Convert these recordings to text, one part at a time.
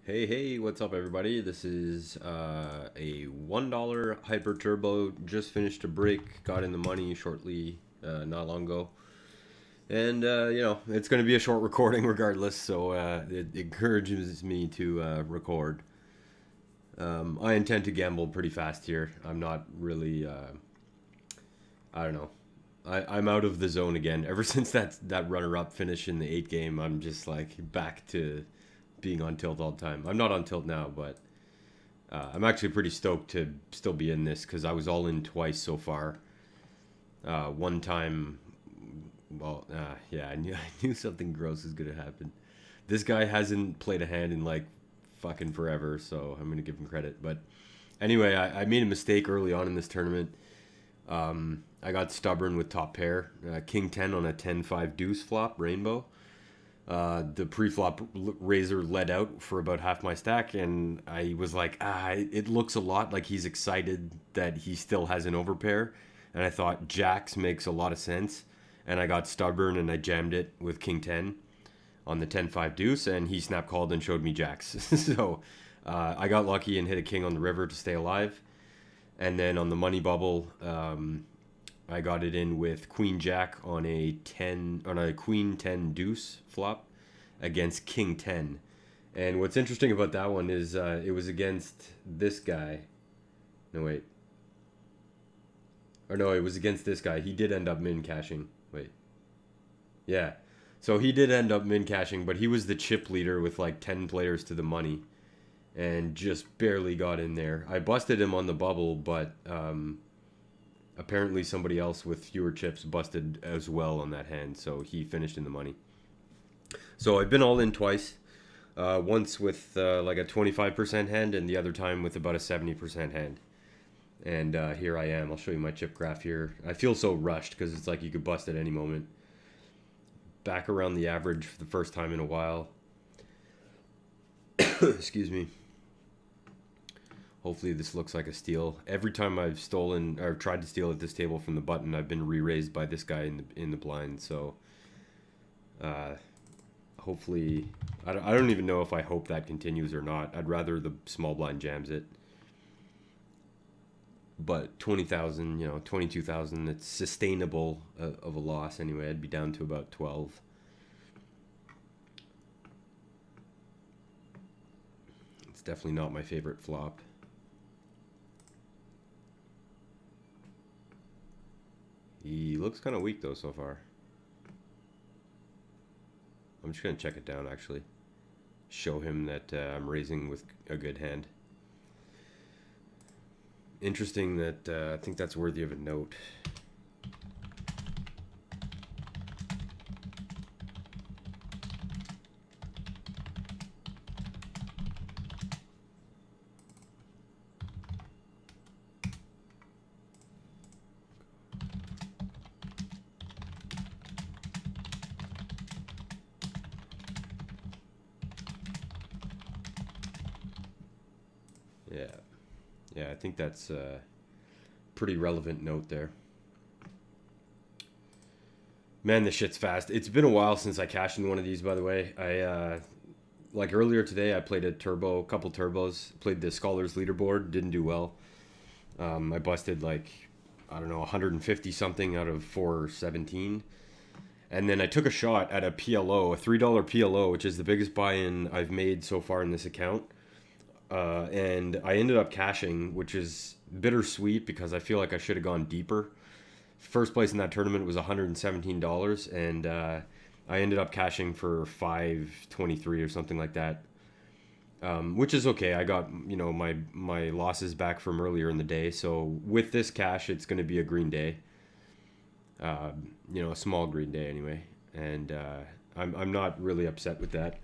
Hey, what's up, everybody? This is a $1 Hyper Turbo. Just finished a break, got in the money shortly, not long ago. And, it's going to be a short recording regardless, so it encourages me to record. I intend to gamble pretty fast here. I'm not really, I don't know. I'm out of the zone again. Ever since that runner-up finish in the 8 game, I'm just like back to being on tilt all the time. I'm not on tilt now, but I'm actually pretty stoked to still be in this because I was all in twice so far. One time, well, yeah, I knew something gross was gonna happen. This guy hasn't played a hand in like fucking forever, so I'm gonna give him credit. But anyway, I made a mistake early on in this tournament. I got stubborn with top pair, King 10 on a 10-5 deuce flop, rainbow. The pre-flop razor led out for about half my stack, and I was like, it looks a lot like he's excited that he still has an overpair, and I thought jacks makes a lot of sense, and I got stubborn and I jammed it with King 10 on the 10-5 deuce, and he snap called and showed me jacks. So I got lucky and hit a king on the river to stay alive, and then on the money bubble, I got it in with Queen Jack on a Queen 10 deuce flop against King 10. And what's interesting about that one is it was against this guy. No, wait. Or no, it was against this guy. He did end up min cashing. Wait. Yeah. So he did end up min cashing, but he was the chip leader with like 10 players to the money and just barely got in there. I busted him on the bubble, but apparently somebody else with fewer chips busted as well on that hand, so he finished in the money. So I've been all in twice. Once with like a 25% hand, and the other time with about a 70% hand. And here I am. I'll show you my chip graph here. I feel so rushed because it's like you could bust at any moment. Back around the average for the first time in a while. Excuse me. Hopefully this looks like a steal. Every time I've stolen or tried to steal at this table from the button, I've been re-raised by this guy in the blind. So hopefully, I don't even know if I hope that continues or not. I'd rather the small blind jams it. But 20,000, 22,000, it's sustainable of a loss anyway. I'd be down to about 12. It's definitely not my favorite flop. He looks kind of weak, though, so far. I'm just going to check it down, actually. Show him that I'm raising with a good hand. Interesting that I think that's worthy of a note. Yeah, I think that's a pretty relevant note there. Man, this shit's fast. It's been a while since I cashed in one of these, by the way. Like earlier today, I played a couple turbos. Played the Scholars Leaderboard, didn't do well. I busted like, I don't know, 150 something out of 417. And then I took a shot at a PLO, a $3 PLO, which is the biggest buy-in I've made so far in this account. And I ended up cashing, which is bittersweet because I feel like I should have gone deeper. First place in that tournament was $117, and I ended up cashing for $523 or something like that, which is okay. I got my losses back from earlier in the day, so with this cash, it's going to be a green day, a small green day anyway, and I'm not really upset with that.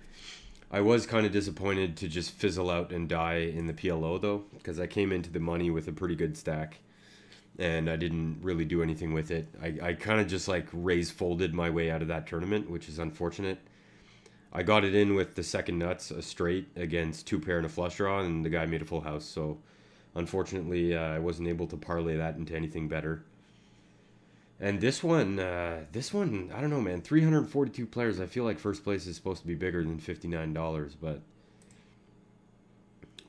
I was kind of disappointed to just fizzle out and die in the PLO, though, because I came into the money with a pretty good stack, and I didn't really do anything with it. I kind of just, like, folded my way out of that tournament, which is unfortunate. I got it in with the second nuts, a straight, against 2 pair and a flush draw, and the guy made a full house, so unfortunately I wasn't able to parlay that into anything better. And this one, I don't know, man. 342 players. I feel like first place is supposed to be bigger than $59, but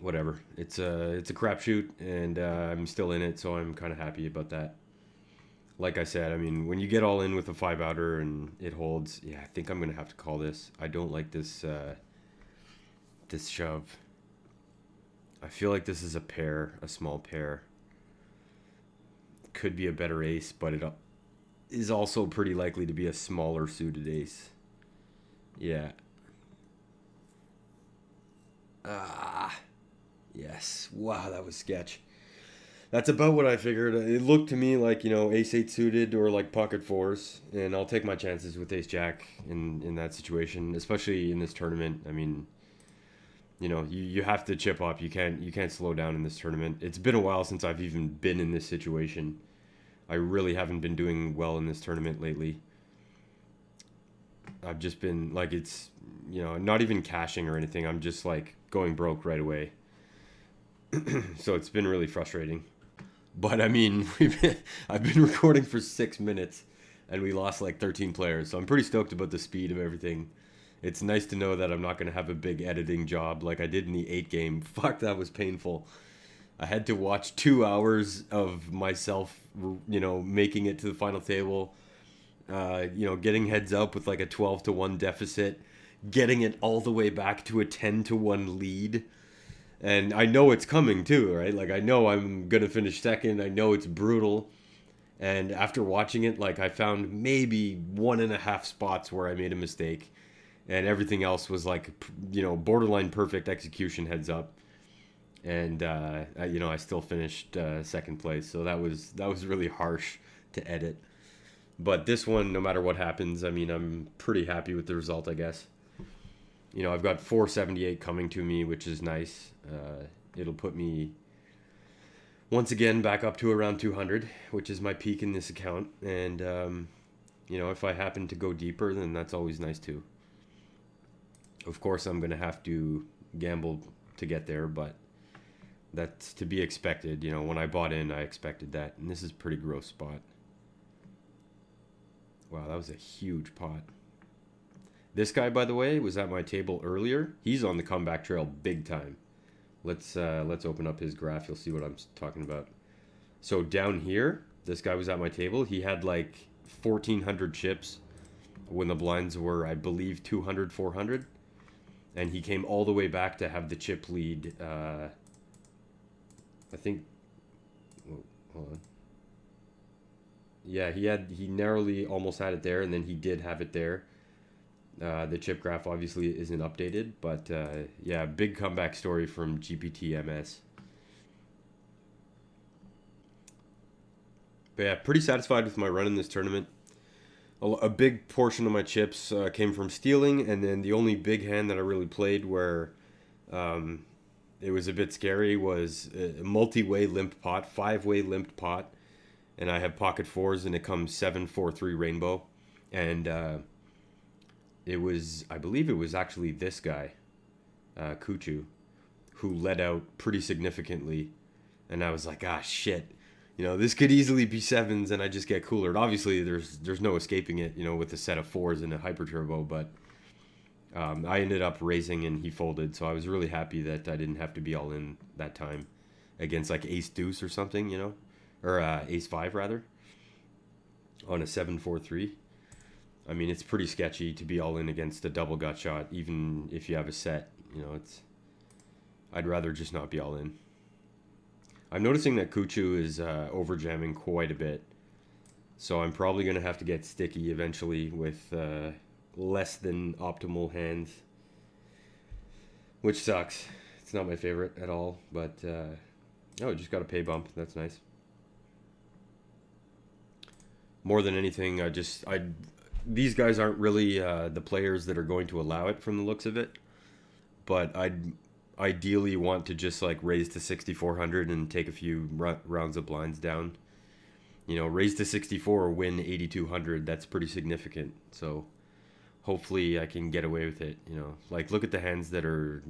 whatever. It's a crapshoot, and I'm still in it, so I'm kind of happy about that. Like I said, I mean, when you get all in with a 5-outer and it holds, yeah, I think I'm gonna have to call this. I don't like this this shove. I feel like this is a pair, a small pair. Could be a better ace, but it is also pretty likely to be a smaller suited ace. Yeah. Ah, yes. Wow, that was sketch. That's about what I figured. It looked to me like, you know, ace-8 suited or like pocket fours, and I'll take my chances with ace-jack in that situation, especially in this tournament. I mean, you know, you have to chip up. You can't slow down in this tournament. It's been a while since I've even been in this situation. I really haven't been doing well in this tournament lately. I've just been like, it's, you know, not even cashing or anything. I'm just like going broke right away. So it's been really frustrating. But I mean, I've been recording for 6 minutes and we lost like 13 players. So I'm pretty stoked about the speed of everything. It's nice to know that I'm not going to have a big editing job like I did in the 8 game. Fuck, that was painful. I had to watch 2 hours of myself, you know, making it to the final table. You know, getting heads up with like a 12-1 deficit, getting it all the way back to a 10-1 lead. And I know it's coming too, right? Like I know I'm going to finish second. I know it's brutal. And after watching it, like I found maybe 1.5 spots where I made a mistake. And everything else was like, you know, borderline perfect execution heads up. And, you know, I still finished second place. So that was really harsh to edit. But this one, no matter what happens, I mean, I'm pretty happy with the result, I guess. You know, I've got 478 coming to me, which is nice. It'll put me once again back up to around 200, which is my peak in this account. And, you know, if I happen to go deeper, then that's always nice too. Of course, I'm going to have to gamble to get there, but that's to be expected. You know, when I bought in, I expected that. And this is a pretty gross spot. Wow, that was a huge pot. This guy, by the way, was at my table earlier. He's on the comeback trail big time. Let's open up his graph. You'll see what I'm talking about. So down here, this guy was at my table. He had like 1,400 chips when the blinds were, I believe, 200, 400. And he came all the way back to have the chip lead. I think, whoa, hold on. Yeah, he narrowly almost had it there, and then he did have it there. The chip graph obviously isn't updated, but yeah, big comeback story from GPT-MS. But yeah, pretty satisfied with my run in this tournament. A big portion of my chips came from stealing, and then the only big hand that I really played where it was a bit scary was a multi-way limped pot, 5-way limped pot, and I have pocket fours, and it comes 7-4-3 rainbow, and it was, I believe it was actually this guy, Kuchu, who led out pretty significantly, and I was like, ah, shit. You know, this could easily be sevens and I just get coolered. Obviously, there's no escaping it, you know, with a set of fours and a hyper turbo, but I ended up raising and he folded, so I was really happy that I didn't have to be all in that time against like ace deuce or something, you know, or ace five rather, on a 7-4-3. I mean, it's pretty sketchy to be all in against a double gut shot, even if you have a set, you know, I'd rather just not be all in. I'm noticing that Kuchu is over jamming quite a bit, so I'm probably going to have to get sticky eventually with less than optimal hands, which sucks. It's not my favorite at all, but oh, I just got a pay bump. That's nice. More than anything, these guys aren't really the players that are going to allow it from the looks of it, but I'd ideally want to just like raise to 6,400 and take a few rounds of blinds down. You know, raise to 64 or win 8,200. That's pretty significant. So hopefully I can get away with it. You know, like look at the hands that are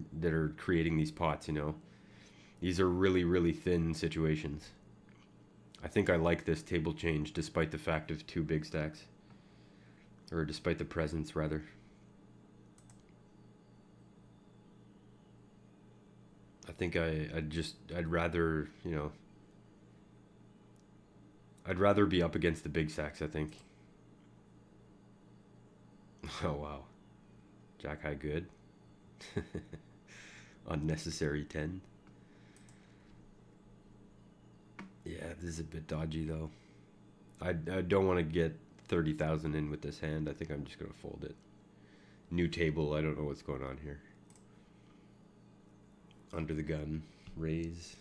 creating these pots. You know, these are really, really thin situations. I think I like this table change despite the fact of 2 big stacks, or despite the presence rather. I I think I'd rather, you know, I'd rather be up against the big stacks, I think. Oh, wow. Jack high good. Unnecessary 10. Yeah, this is a bit dodgy, though. I don't want to get 30,000 in with this hand. I think I'm just going to fold it. New table. I don't know what's going on here. Under the gun. Raise.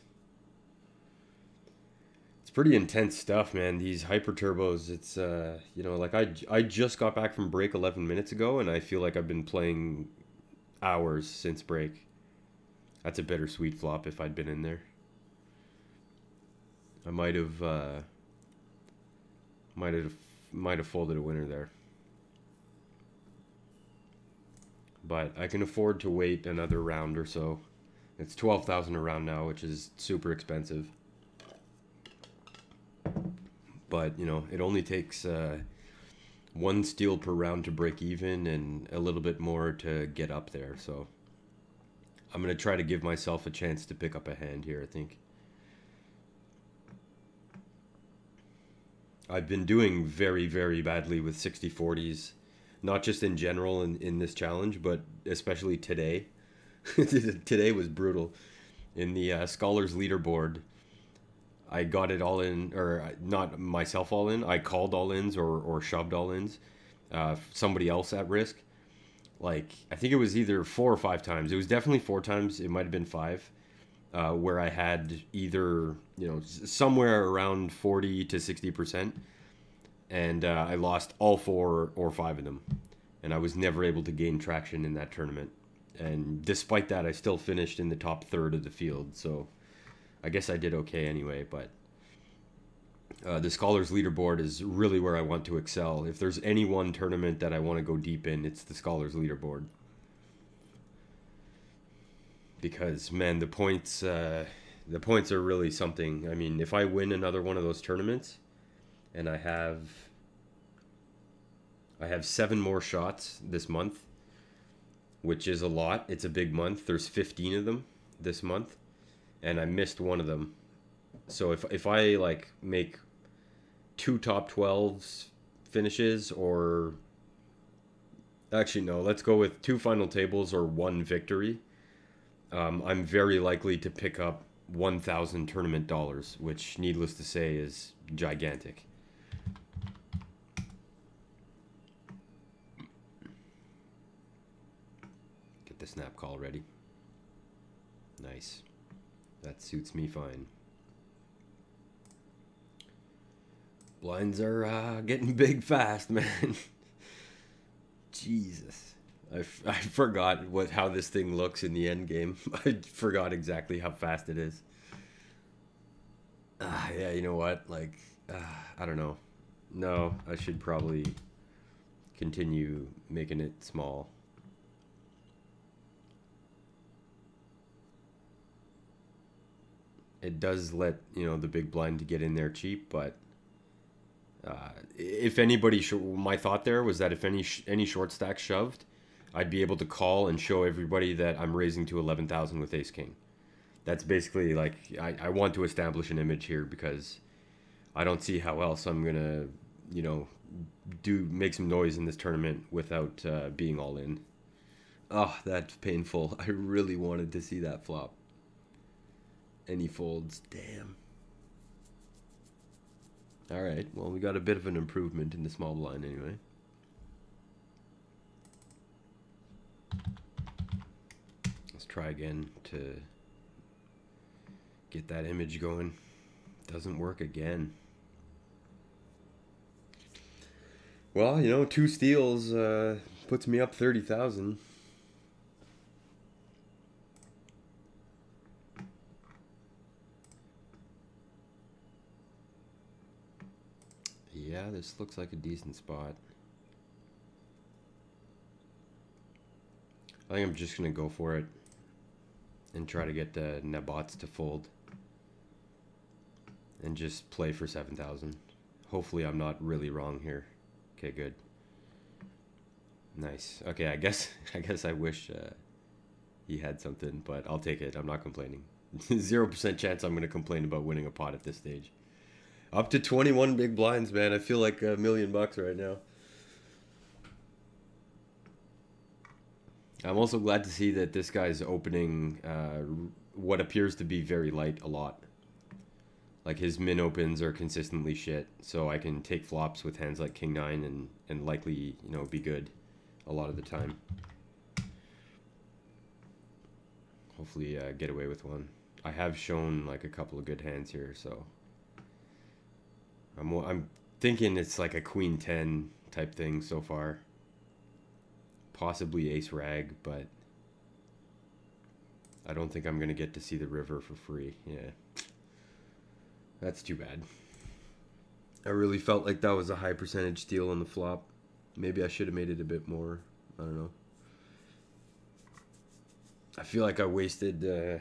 It's pretty intense stuff, man. These hyper turbos, it's, you know, like I just got back from break 11 minutes ago, and I feel like I've been playing hours since break. That's a bittersweet flop if I'd been in there. I might have folded a winner there. But I can afford to wait another round or so. It's 12,000 a round now, which is super expensive. But, you know, it only takes one steal per round to break even and a little bit more to get up there. So I'm going to try to give myself a chance to pick up a hand here, I think. I've been doing very, very badly with 60-40s, not just in general in this challenge, but especially today. Today was brutal. In the Scholars Leaderboard, I got it all in, or not myself all in. I called all ins or shoved all ins. Somebody else at risk. Like, I think it was either 4 or 5 times. It was definitely 4 times. It might have been 5. Where I had either, you know, somewhere around 40 to 60%, and I lost all 4 or 5 of them, and I was never able to gain traction in that tournament. And despite that, I still finished in the top third of the field, so I guess I did okay anyway. But the Scholars Leaderboard is really where I want to excel. If there's any one tournament that I want to go deep in, it's the Scholars Leaderboard. Because, man, the points are really something. I mean, if I win another one of those tournaments, and I have 7 more shots this month, which is a lot. It's a big month. There's 15 of them this month, and I missed one of them. So if I like make 2 top 12s finishes, or actually no, let's go with 2 final tables or 1 victory. I'm very likely to pick up 1,000 tournament dollars, which, needless to say, is gigantic. Get the snap call ready. Nice. That suits me fine. Blinds are getting big fast, man. Jesus. I forgot how this thing looks in the end game. I forgot exactly how fast it is. Yeah, you know what? Like, I don't know. No, I should probably continue making it small. It does let, you know, the big blind to get in there cheap, but if anybody, my thought there was that if any short stack shoved, I'd be able to call and show everybody that I'm raising to 11,000 with ace king. That's basically, like, I want to establish an image here, because I don't see how else I'm gonna, you know, make some noise in this tournament without being all in. Oh, that's painful. I really wanted to see that flop. And he folds. Damn. All right. Well, we got a bit of an improvement in the small blind anyway. Let's try again to get that image going. Doesn't work again. Well, you know, 2 steals puts me up 30,000. Yeah, this looks like a decent spot. I think I'm just going to go for it and try to get the Nabots to fold and just play for 7,000. Hopefully I'm not really wrong here. Okay, good. Nice. Okay, I guess I wish he had something, but I'll take it. I'm not complaining. 0% chance I'm going to complain about winning a pot at this stage. Up to 21 big blinds, man. I feel like $1 million right now. I'm also glad to see that this guy's opening what appears to be very light a lot. Like his min opens are consistently shit, so I can take flops with hands like King 9 and likely, you know, be good a lot of the time. Hopefully get away with one. I have shown like a couple of good hands here, so I'm thinking it's like a Queen 10 type thing so far. Possibly Ace Rag, but I don't think I'm going to get to see the river for free. Yeah. That's too bad. I really felt like that was a high percentage steal on the flop. Maybe I should have made it a bit more. I don't know. I feel like I wasted, you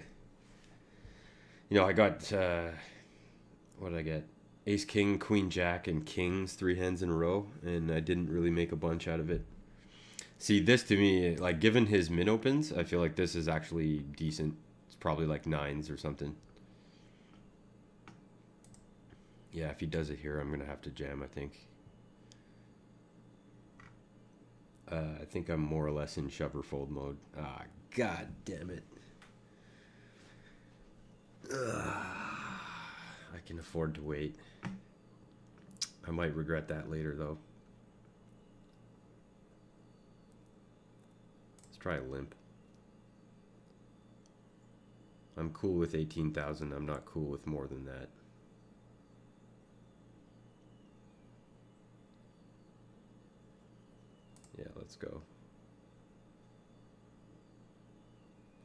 know, I got, what did I get? Ace, King, Queen, Jack, and Kings, 3 hands in a row, and I didn't really make a bunch out of it. See, this to me, like, given his min opens, I feel like this is actually decent. It's probably like 9s or something. Yeah, if he does it here, I'm going to have to jam, I think. I think I'm more or less in shove or fold mode. Ah, god damn it. I can afford to wait. I might regret that later, though. Let's try a limp. I'm cool with 18,000. I'm not cool with more than that. Yeah, let's go.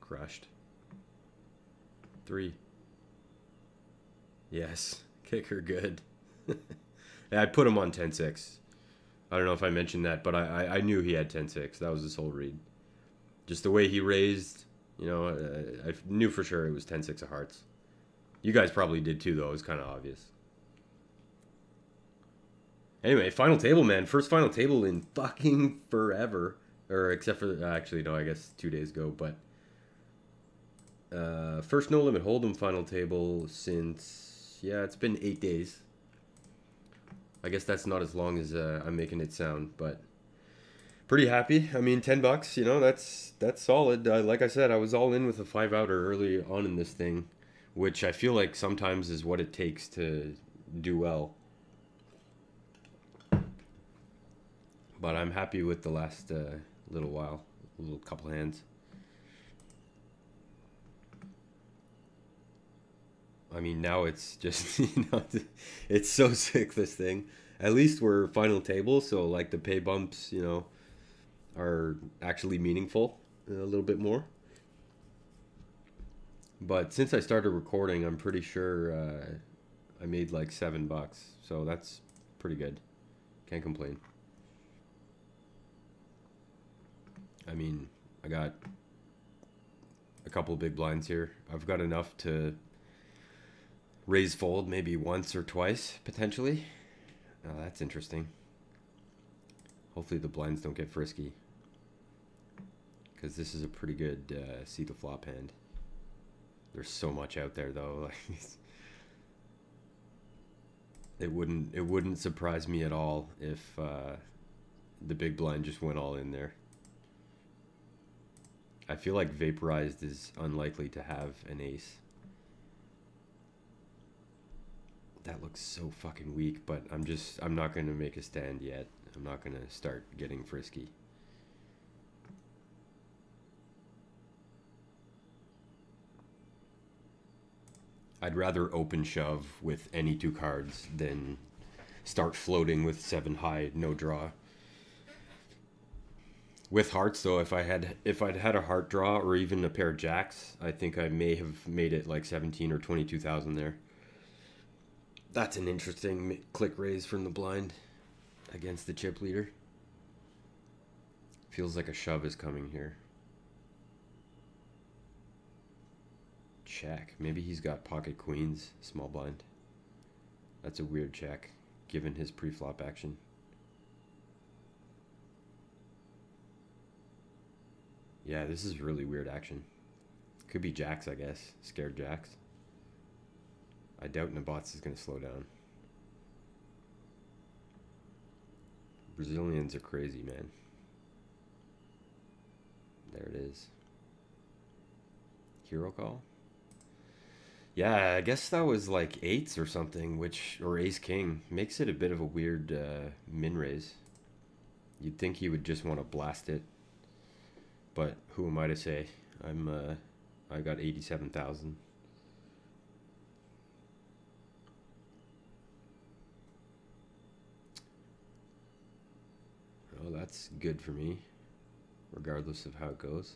Crushed. 3. Yes. Kicker good. Yeah, I put him on 10-6. I don't know if I mentioned that, but I knew he had 10-6. That was his whole read. Just the way he raised, you know, I knew for sure it was 10-6 of hearts. You guys probably did too, though. It was kind of obvious. Anyway, final table, man. First final table in fucking forever. Or except for, actually, no, I guess 2 days ago. But first no limit hold'em final table since, yeah, it's been 8 days. I guess that's not as long as I'm making it sound, but pretty happy. I mean, $10, you know, that's solid. Like I said, I was all in with a 5-outer early on in this thing, which I feel like sometimes is what it takes to do well. But I'm happy with the last little while, a little couple hands. I mean, now it's just, you know, it's so sick, this thing. At least we're final table, so like the pay bumps, you know, are actually meaningful a little bit more. But since I started recording, I'm pretty sure I made like $7, so that's pretty good. Can't complain. I mean, I got a couple of big blinds here. I've got enough to raise fold maybe once or twice, potentially. Oh, that's interesting. Hopefully the blinds don't get frisky, because this is a pretty good see the flop hand. There's so much out there, though. It wouldn't surprise me at all if the big blind just went all in there. I feel like Vaporized is unlikely to have an ace. That looks so fucking weak, but I'm not going to make a stand yet. I'm not going to start getting frisky. I'd rather open shove with any 2 cards than start floating with 7 high, no draw. With hearts, though, if I'd had a heart draw or even a pair of jacks, I think I may have made it like 17 or 22,000 there. That's an interesting click raise from the blind against the chip leader. Feels like a shove is coming here. Check. Maybe he's got pocket queens, small blind. That's a weird check, given his pre-flop action. Yeah, this is really weird action. Could be jacks, I guess. Scared jacks. I doubt Nabats is going to slow down. Brazilians are crazy, man. There it is. Hero call? Yeah, I guess that was like eights or something, or ace king. Makes it a bit of a weird min raise. You'd think he would just want to blast it. But who am I to say? I got 87,000. Oh, that's good for me, regardless of how it goes.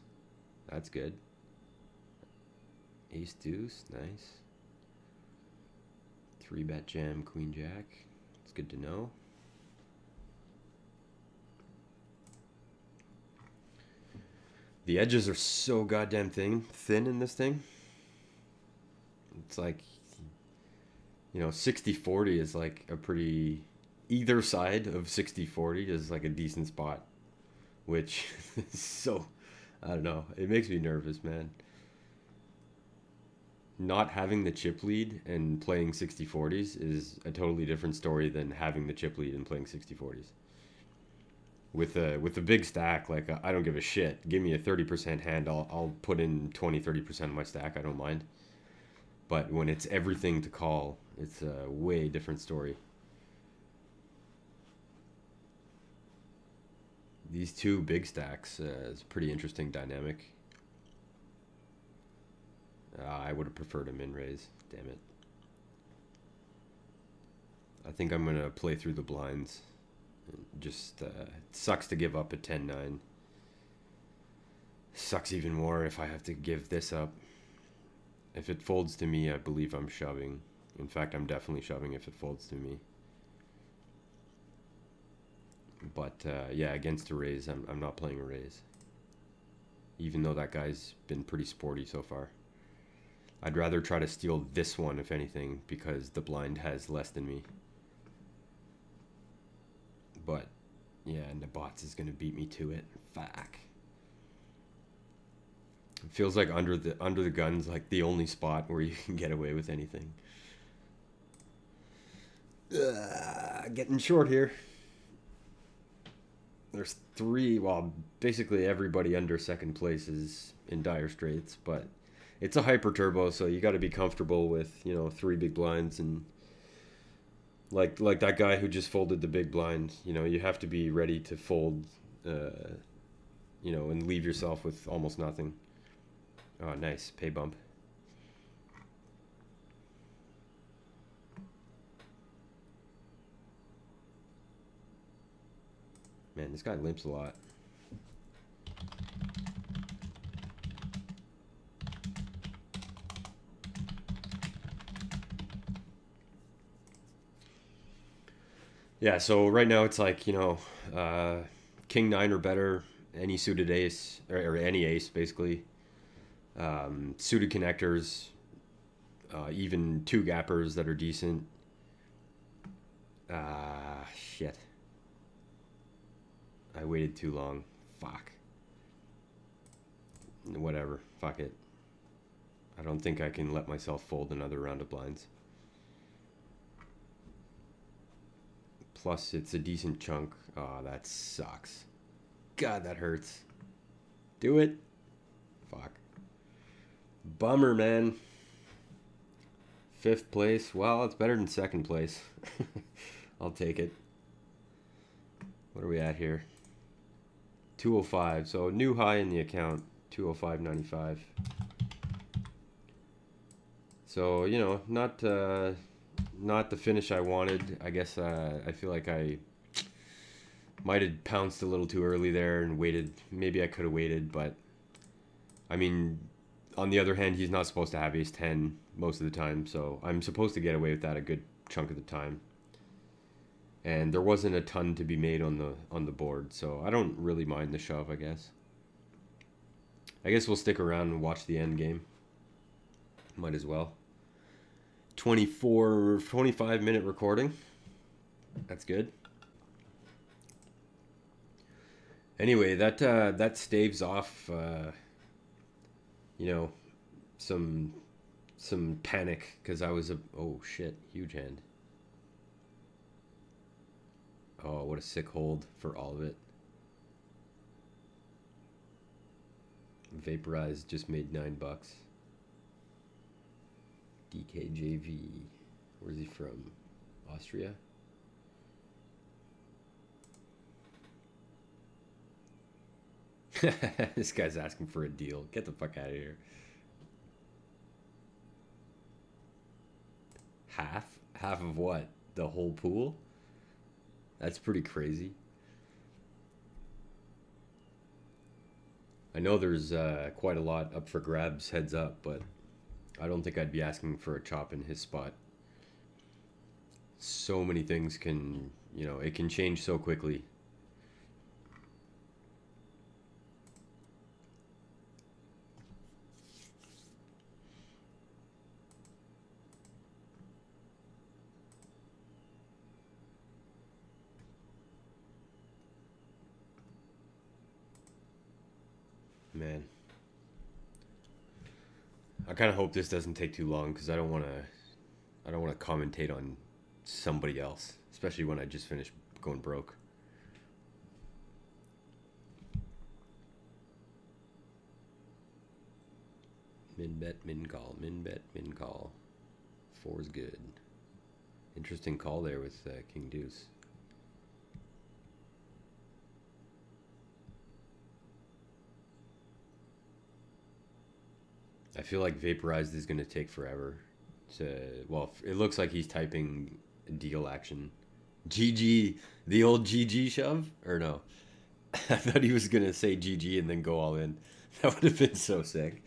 That's good. Ace deuce, nice. 3-bet jam, queen jack. It's good to know. The edges are so goddamn thin in this thing. It's like, you know, 60-40 is like a pretty... Either side of 60-40 is like a decent spot. Which is so... I don't know. It makes me nervous, man. Not having the chip lead and playing 60-40s is a totally different story than having the chip lead and playing 60-40s. With a big stack, like, I don't give a shit. Give me a 30% hand, I'll put in 20-30% of my stack, I don't mind. But when it's everything to call, it's a way different story. These two big stacks is a pretty interesting dynamic. I would have preferred a min raise, damn it. I think I'm gonna play through the blinds. Just it sucks to give up a 10-9. Sucks even more if I have to give this up. If it folds to me, I believe I'm shoving. In fact, I'm definitely shoving if it folds to me. But yeah, against a raise, I'm not playing a raise. Even though that guy's been pretty sporty so far. I'd rather try to steal this one, if anything, because the blind has less than me. But yeah, Nabats is gonna beat me to it. Fuck. It feels like under the gun's like the only spot where you can get away with anything. Getting short here. There's three, well, basically everybody under second place is in dire straits, but it's a hyper turbo, so you got to be comfortable with, you know, 3 big blinds, and like that guy who just folded the big blind, you know, you have to be ready to fold, you know, and leave yourself with almost nothing. Oh, nice pay bump. Man, this guy limps a lot. Yeah, so right now it's like, you know, king 9 or better, any suited ace, or any ace, basically. Suited connectors, even 2 gappers that are decent. Shit. I waited too long. Fuck. Whatever. Fuck it. I don't think I can let myself fold another round of blinds. Plus, it's a decent chunk. Oh, that sucks. God, that hurts. Do it. Fuck. Bummer, man. 5th place. Well, it's better than 2nd place. I'll take it. What are we at here? 205. So new high in the account. 205.95. So, you know, not the finish I wanted. I guess I feel like I might have pounced a little too early there and waited. Maybe I could have waited, but I mean, on the other hand, he's not supposed to have ace 10 most of the time, so I'm supposed to get away with that a good chunk of the time. And there wasn't a ton to be made on the board, so I don't really mind the shove, I guess. I guess we'll stick around and watch the end game. Might as well. 25-minute recording. That's good. Anyway, that staves off, you know, some panic because I was a oh shit, huge hand. Oh, what a sick hold for all of it. Vaporized just made $9. DKJV. Where's he from? Austria? This guy's asking for a deal. Get the fuck out of here. Half? Half of what? The whole pool? That's pretty crazy. I know there's quite a lot up for grabs heads up, but I don't think I'd be asking for a chop in his spot. So many things can, you know, it can change so quickly. Man, I kind of hope this doesn't take too long because I don't want to commentate on somebody else, especially when I just finished going broke. Min bet, min call, min bet, min call. 4 is good. Interesting call there with King Deuce. I feel like Vaporized is going to take forever to, well, it looks like he's typing deal action. GG, the old GG shove? Or no? I thought he was going to say GG and then go all in. That would have been so sick.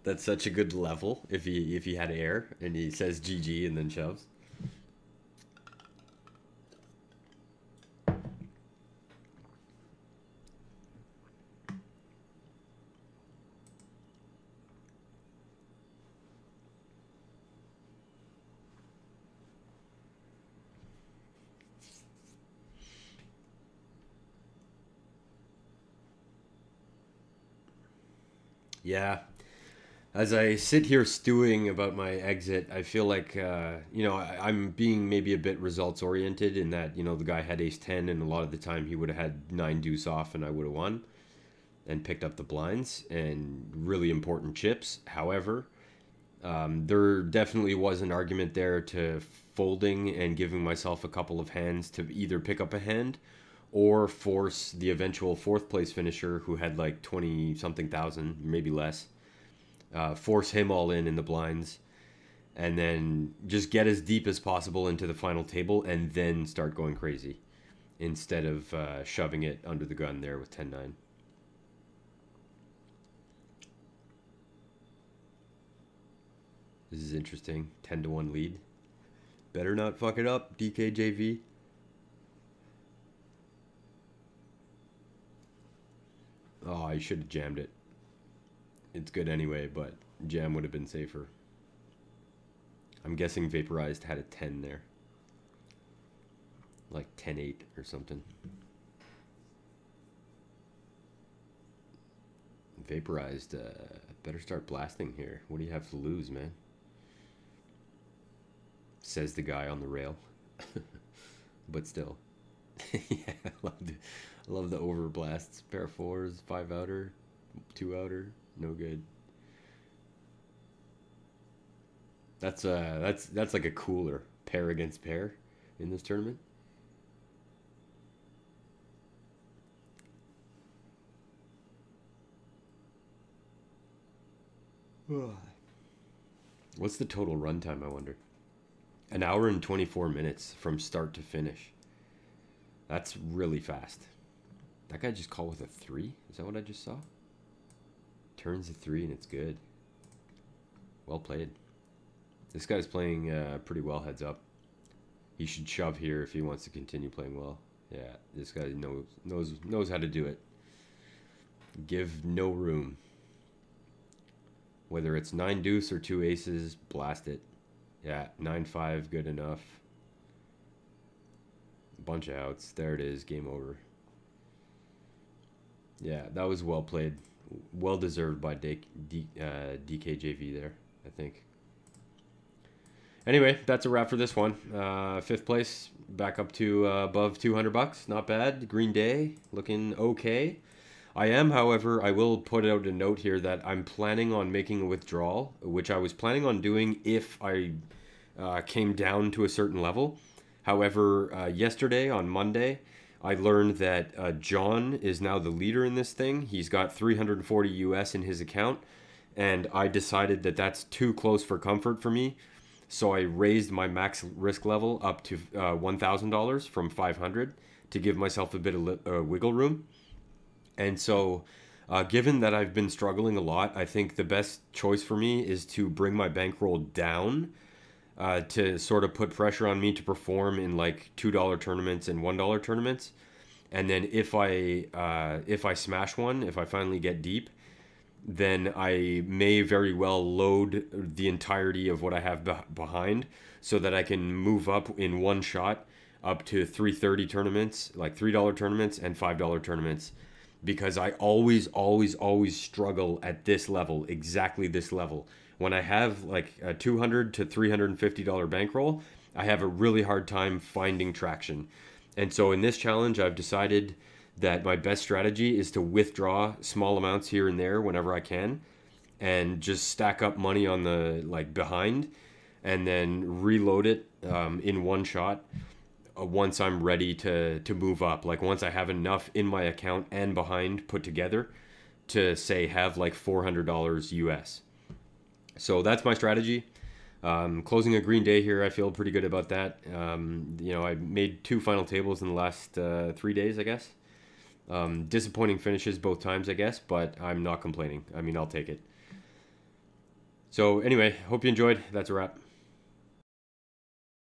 That's such a good level if he had air and he says GG and then shoves. Yeah. As I sit here stewing about my exit, I feel like, you know, I'm being maybe a bit results oriented in that, you know, the guy had ace 10 and a lot of the time he would have had 9 deuce off and I would have won and picked up the blinds and really important chips. However, there definitely was an argument there to folding and giving myself a couple of hands to either pick up a hand or force the eventual 4th place finisher who had like 20 something thousand, maybe less, force him all in the blinds and then just get as deep as possible into the final table and then start going crazy instead of shoving it under the gun there with 10-9. This is interesting. 10-1 lead. Better not fuck it up, DKJV. Oh, I should have jammed it. It's good anyway, but jam would have been safer. I'm guessing Vaporized had a 10 there. Like 10-8 or something. Vaporized, better start blasting here. What do you have to lose, man? Says the guy on the rail. But still. Yeah, I love the overblasts. Pair of 4s, 5 outer, 2 outer, no good. That's like a cooler pair against pair in this tournament. What's the total runtime, I wonder? 1 hour and 24 minutes from start to finish. That's really fast. That guy just called with a 3? Is that what I just saw? Turns a 3 and it's good. Well played. This guy's playing pretty well heads up. He should shove here if he wants to continue playing well. Yeah, this guy knows how to do it. Give no room. Whether it's 9 deuce or 2 aces, blast it. Yeah, 9-5, good enough. Bunch of outs. There it is, game over. Yeah, that was well played. well deserved by DKJV there, I think. Anyway, that's a wrap for this one. Fifth place, back up to above 200 bucks. Not bad. Green Day looking okay. I am, however, I will put out a note here that I'm planning on making a withdrawal, which I was planning on doing if I came down to a certain level. However, yesterday on Monday, I learned that John is now the leader in this thing. He's got 340 US in his account, and I decided that that's too close for comfort for me. So I raised my max risk level up to $1,000 from 500 to give myself a bit of wiggle room. And so, given that I've been struggling a lot, I think the best choice for me is to bring my bankroll down to sort of put pressure on me to perform in like $2 tournaments and $1 tournaments. And then if I smash one, if I finally get deep, then I may very well load the entirety of what I have behind so that I can move up in one shot up to 330 tournaments, like $3 tournaments and $5 tournaments, because I always struggle at this level, exactly this level. When I have like a $200 to $350 bankroll, I have a really hard time finding traction. And so in this challenge, I've decided that my best strategy is to withdraw small amounts here and there whenever I can and just stack up money on the like behind and then reload it in one shot once I'm ready to move up. Like once I have enough in my account and behind put together to say have like $400 US. So that's my strategy. Closing a Green Day here, I feel pretty good about that. You know, I made 2 final tables in the last 3 days, I guess. Disappointing finishes both times, I guess, but I'm not complaining. I mean, I'll take it. So anyway, hope you enjoyed. That's a wrap.